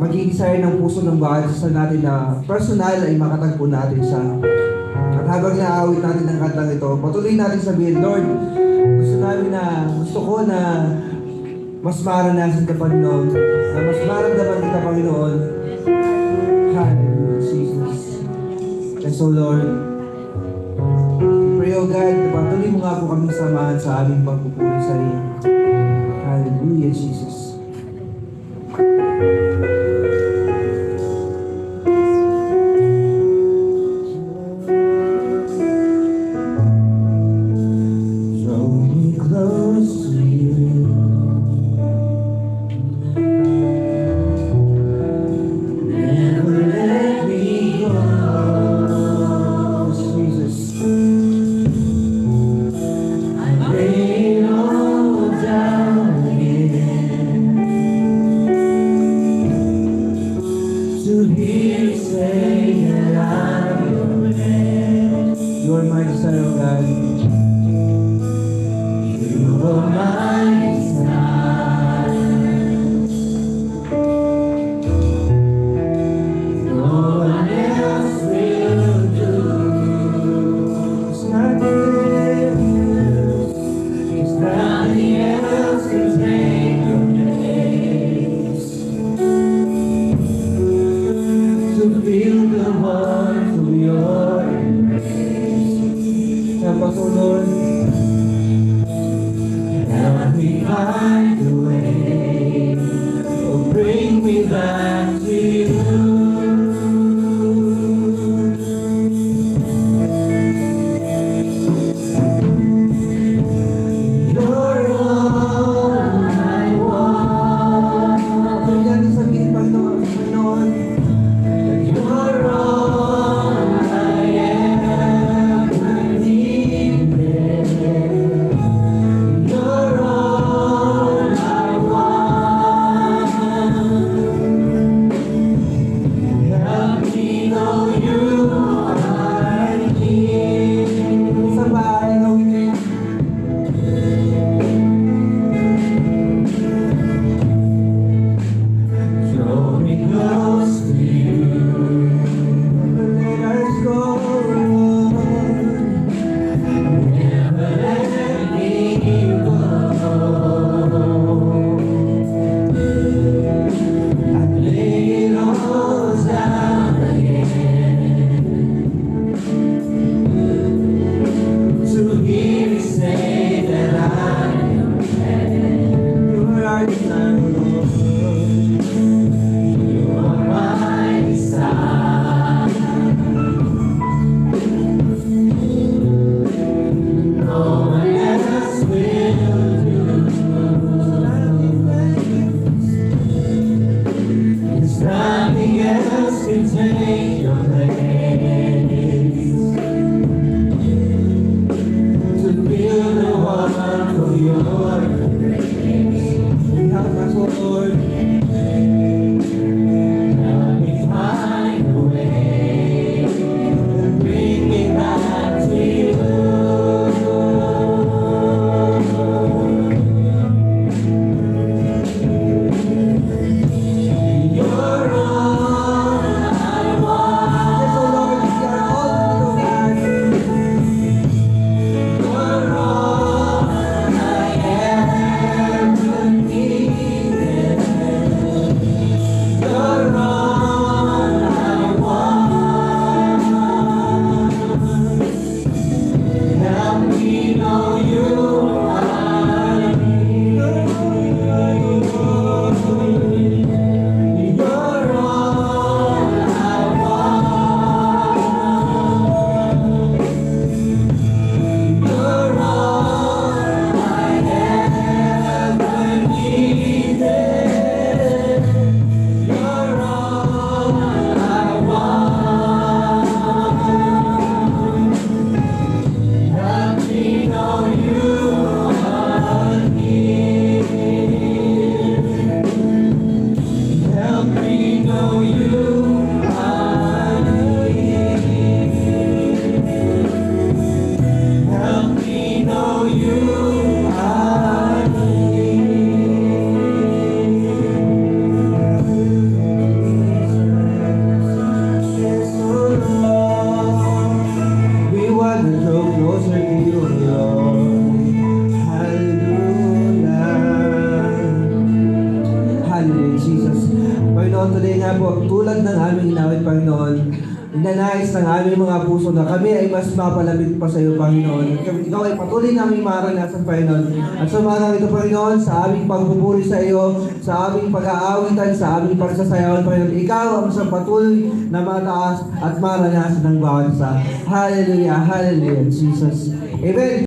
maging desire ng puso ng bawat isa natin na personal ay makatagpo natin siya. At habang naawit natin ang kantang ito, patuloy natin sabihin, Lord, gusto ko na mas maranasan ka, Panginoon, na mas maramdaman kita, Panginoon. Hallelujah, Jesus. And so, Lord, pray, O God, patuloy mo nga po kami samahan sa aming pagpupuri sa iyo. Hallelujah, Jesus. Draw me close to you. Never let me go. Jesus. I lay it all down again to hear you say that I'm your man. You are my desire, O God. You are my desire. No one else will do. It's nothing else. It's nothing else can take your place. To feel the warmth of your embrace. Help us, O Lord. Help me find a way. Oh, bring me back to you. You're all I want. Pwede natin sabihin, Panginoon, that you're all I ever needed. You're all I want. Help me know you are here. Sa bahay, gawin Draw me close to you. Let us go, Lord. Never let me go. I lay it all down again to hear you say that I am ready. You are our desire, Lord. You are my desire. No one else will do. There's nothing else can take your place. To feel the warmth of your embrace. Help us, O Lord. Help me find a way. Bring me back to you. You're all I want. Yes, O Lord, we are all that you're all I ever needed. tulad ng aming inawit, Panginoon, inanais ng aming mga puso na kami ay mas mapalapit pa sa iyo, Panginoon. At ikaw ay patuloy namin maranasan, Panginoon. At sa mga ito, Panginoon, sa aming pagpupuri sa iyo, sa aming pag-aawitan, sa aming pagsasayawan, Panginoon, ikaw ang sa patuloy na mataas at maranasan ng bawat isa. Hallelujah, hallelujah, Jesus. Amen.